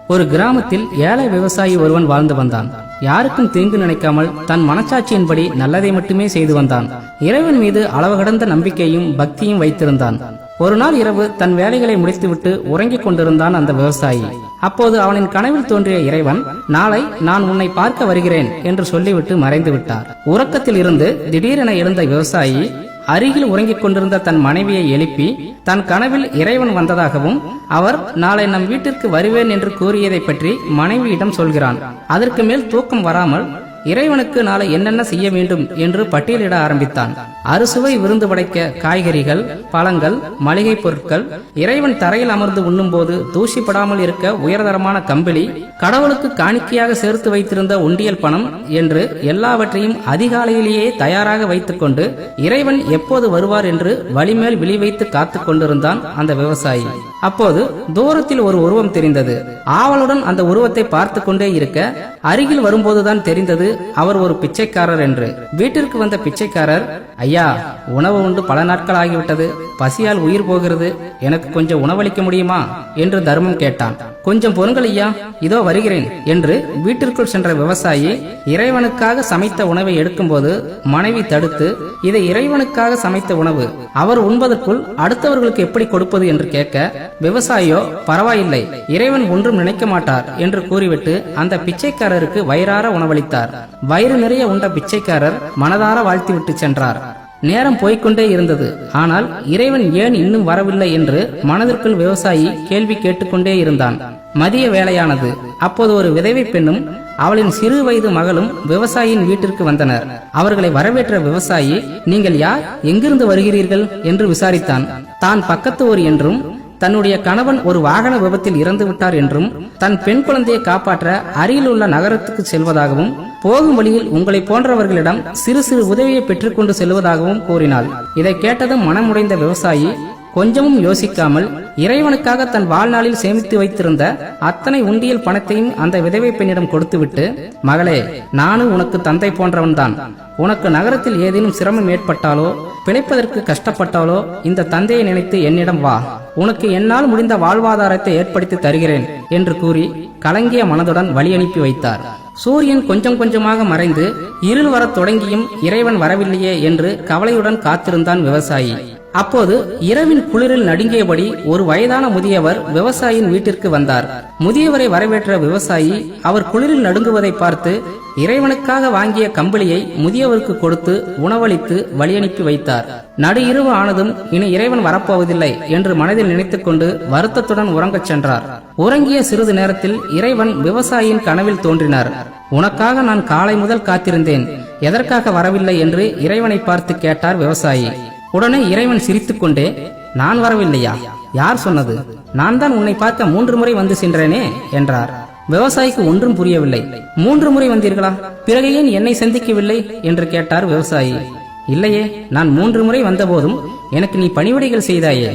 ஒரு கிராமத்தில் ஏழை விவசாயி ஒருவன் வாழ்ந்து வந்தான். யாருக்கும் தீங்கு நினைக்காமல் தன் மனச்சாட்சியின்படி நல்லதை மட்டுமே செய்து வந்தான். இறைவன் மீது அளவு கடந்த நம்பிக்கையும் பக்தியும் வைத்திருந்தான். ஒரு நாள் இரவு தன் வேலைகளை முடித்துவிட்டு உறங்கிக் கொண்டிருந்தான் அந்த விவசாயி. அப்போது அவனின் கனவில் தோன்றிய இறைவன், நாளை நான் உன்னை பார்க்க வருகிறேன் என்று சொல்லிவிட்டு மறைந்து விட்டார். உறக்கத்தில் இருந்து திடீரென எழுந்த விவசாயி அருகில் உறங்கிக் கொண்டிருந்த தன் மனைவியை எழுப்பி தன் கனவில் இறைவன் வந்ததாகவும் அவர் நாளை நம் வீட்டிற்கு வருவேன் என்று கூறியதை பற்றி மனைவியிடம் சொல்கிறான். அதற்கு மேல் தூக்கம் வராமல் இறைவனுக்கு நாளை என்னென்ன செய்ய வேண்டும் என்று பட்டியலிட ஆரம்பித்தான். அறுசுவை விருந்து படைக்க காய்கறிகள், பழங்கள், மளிகை பொருட்கள், இறைவன் தரையில் அமர்ந்து உண்ணும் போது தூசிப்படாமல் இருக்க உயர்தரமான கம்பிளி, கடவுளுக்கு காணிக்கையாக சேர்த்து வைத்திருந்த உண்டியல் பணம் என்று எல்லாவற்றையும் அதிகாலையிலேயே தயாராக வைத்துக் கொண்டு இறைவன் எப்போது வருவார் என்று வழிமேல் விழி வைத்து காத்துக் கொண்டிருந்தான் அந்த விவசாயி. அப்போது தூரத்தில் ஒரு உருவம் தெரிந்தது. ஆவலுடன் அந்த உருவத்தை பார்த்து கொண்டே இருக்க அருகில் வரும்போதுதான் தெரிந்தது அவர் ஒரு பிச்சைக்காரர் என்று. வீட்டிற்கு வந்த பிச்சைக்காரர், ஐயா, உணவு உண்டு பல நாட்கள் ஆகிவிட்டது, பசியால் உயிர் போகிறது, எனக்கு கொஞ்சம் உணவளிக்க முடியுமா என்று தர்மம் கேட்டான். கொஞ்சம் பொருங்கள் ஐயா, இதோ வருகிறேன் என்று வீட்டிற்குள் சென்ற விவசாயி இறைவனுக்காக சமைத்த உணவை எடுக்கும்போது மனைவி தடுத்து, இதை இறைவனுக்காக சமைத்த உணவு, அவர் உண்பதற்குள் அடுத்தவர்களுக்கு எப்படி கொடுப்பது என்று கேட்க, விவசாயியோ பரவாயில்லை, இறைவன் ஒன்றும் நினைக்க மாட்டார் என்று கூறிவிட்டு அந்த பிச்சைக்காரருக்கு வயிறார உணவளித்தார். வயிறு நிறைய உண்ட பிச்சைக்காரர் மனதார வாழ்த்திவிட்டு சென்றார். நேரம் போய்கொண்டே இருந்தது. ஆனால் இறைவன் ஏன் இன்னும் வரவில்லை என்று மனதிற்குள் விவசாயி கேள்வி கேட்டுக்கொண்டே இருந்தான். மதிய வேளையானது. அப்போது ஒரு விதவை பெண்ணும் அவளின் சிறு வயது மகளும் விவசாயியின் வீட்டிற்கு வந்தனர். அவர்களை வரவேற்ற விவசாயி, நீங்கள் யார், எங்கிருந்து வருகிறீர்கள் என்று விசாரித்தான். தான் பக்கத்து ஊர் என்றும் தன்னுடைய கணவன் ஒரு வாகன விபத்தில் இறந்து விட்டார் என்றும் தன் பெண் குழந்தையை காப்பாற்ற அருகில் உள்ள நகரத்துக்கு செல்வதாகவும் போகும் வழியில் உங்களை போன்றவர்களிடம் சிறு சிறு உதவியை பெற்றுக்கொண்டு செல்வதாகவும் கூறினாள். இதை கேட்டதும் மனமுடைந்த விவசாயி கொஞ்சமும் யோசிக்காமல் இறைவனுக்காக தன் வாழ்நாளில் சேமித்து வைத்திருந்த அத்தனை உண்டியல் பணத்தையும் அந்த விதவை பெண்ணிடம் கொடுத்துவிட்டு, மகளே, நானும் உனக்கு தந்தை போன்றவன்தான். உனக்கு நகரத்தில் ஏதேனும் சிரமம் ஏற்பட்டாலோ பிழைப்பதற்கு கஷ்டப்பட்டாலோ இந்த தந்தையை நினைத்து என்னிடம் வா, உனக்கு என்னால் முடிந்த வாழ்வாதாரத்தை ஏற்படுத்தி தருகிறேன் என்று கூறி கலங்கிய மனதுடன் வழி அனுப்பி வைத்தார். சூரியன் கொஞ்சம் கொஞ்சமாக மறைந்து இருள் வரத் தொடங்கியும் இறைவன் வரவில்லையே என்று கவலையுடன் காத்திருந்தான் விவசாயி. அப்போது இரவின் குளிரில் நடுங்கியபடி ஒரு வயதான முதியவர் விவசாயியின் வீட்டிற்கு வந்தார். முதியவரை வரவேற்ற விவசாயி அவர் குளிரில் நடுங்குவதை பார்த்து இறைவனுக்காக வாங்கிய கம்பளியை முதியவருக்கு கொடுத்து உணவளித்து வழியனுப்பி வைத்தார். நடு இரவு ஆனதும் இனி இறைவன் வரப்போவதில்லை என்று மனதில் நினைத்துக் கொண்டு வருத்தத்துடன் உறங்கச் சென்றார். உறங்கிய சிறிது நேரத்தில் இறைவன் விவசாயியின் கனவில் தோன்றினார். உனக்காக நான் காலை முதல் காத்திருந்தேன், எதற்காக வரவில்லை என்று இறைவனை பார்த்து கேட்டார் விவசாயி. உடனே இறைவன் சிரித்துக் கொண்டே, நான் வரவில்லையா? யார் சொன்னது? நான் தான் உன்னை பார்க்க 3 முறை வந்து சென்றேனே என்றார். விவசாயிக்கு ஒன்றும் புரியவில்லை. 3 முறை வந்தீர்களா? பிறகு ஏன் என்னை சந்திக்கவில்லை என்று கேட்டார் விவசாயி. இல்லையே, நான் 3 முறை வந்தபோதும் எனக்கு நீ பணிவிடைகள் செய்தாயே.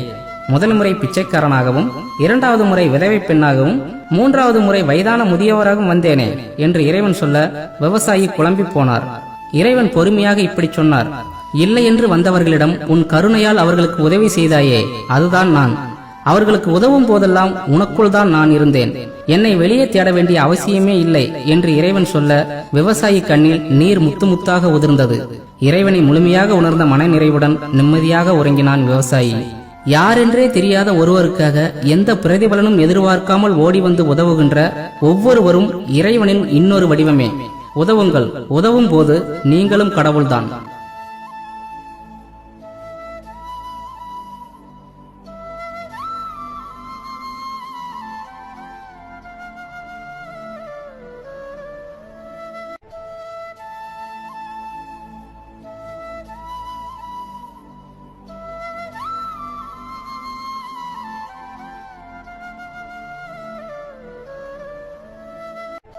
முதல் முறை பிச்சைக்காரனாகவும், 2வது முறை விதவை பெண்ணாகவும், 3வது முறை வயதான முதியவராகவும் வந்தேனே என்று இறைவன் சொல்ல விவசாயி குழம்பி போனார். இறைவன் பொறுமையாக இப்படி சொன்னார், இல்லை என்று வந்தவர்களிடம் உன் கருணையால் அவர்களுக்கு உதவி செய்தாயே, அதுதான் நான். அவர்களுக்கு உதவும் போதெல்லாம் உனக்குள் தான் நான் இருந்தேன். என்னை வெளியே தேட வேண்டிய அவசியமே இல்லை என்று இறைவன் சொல்ல விவசாயி கண்ணில் நீர் முத்து முத்தாக உதிர்ந்தது. இறைவனை முழுமையாக உணர்ந்த மன நிறைவுடன் நிம்மதியாக உறங்கினான் விவசாயி. யாரென்றே தெரியாத ஒருவருக்காக எந்த பிரதிபலனும் எதிர்பார்க்காமல் ஓடி வந்து உதவுகின்ற ஒவ்வொருவரும் இறைவனின் இன்னொரு வடிவமே. உதவுங்கள். உதவும் போது நீங்களும் கடவுள்தான்.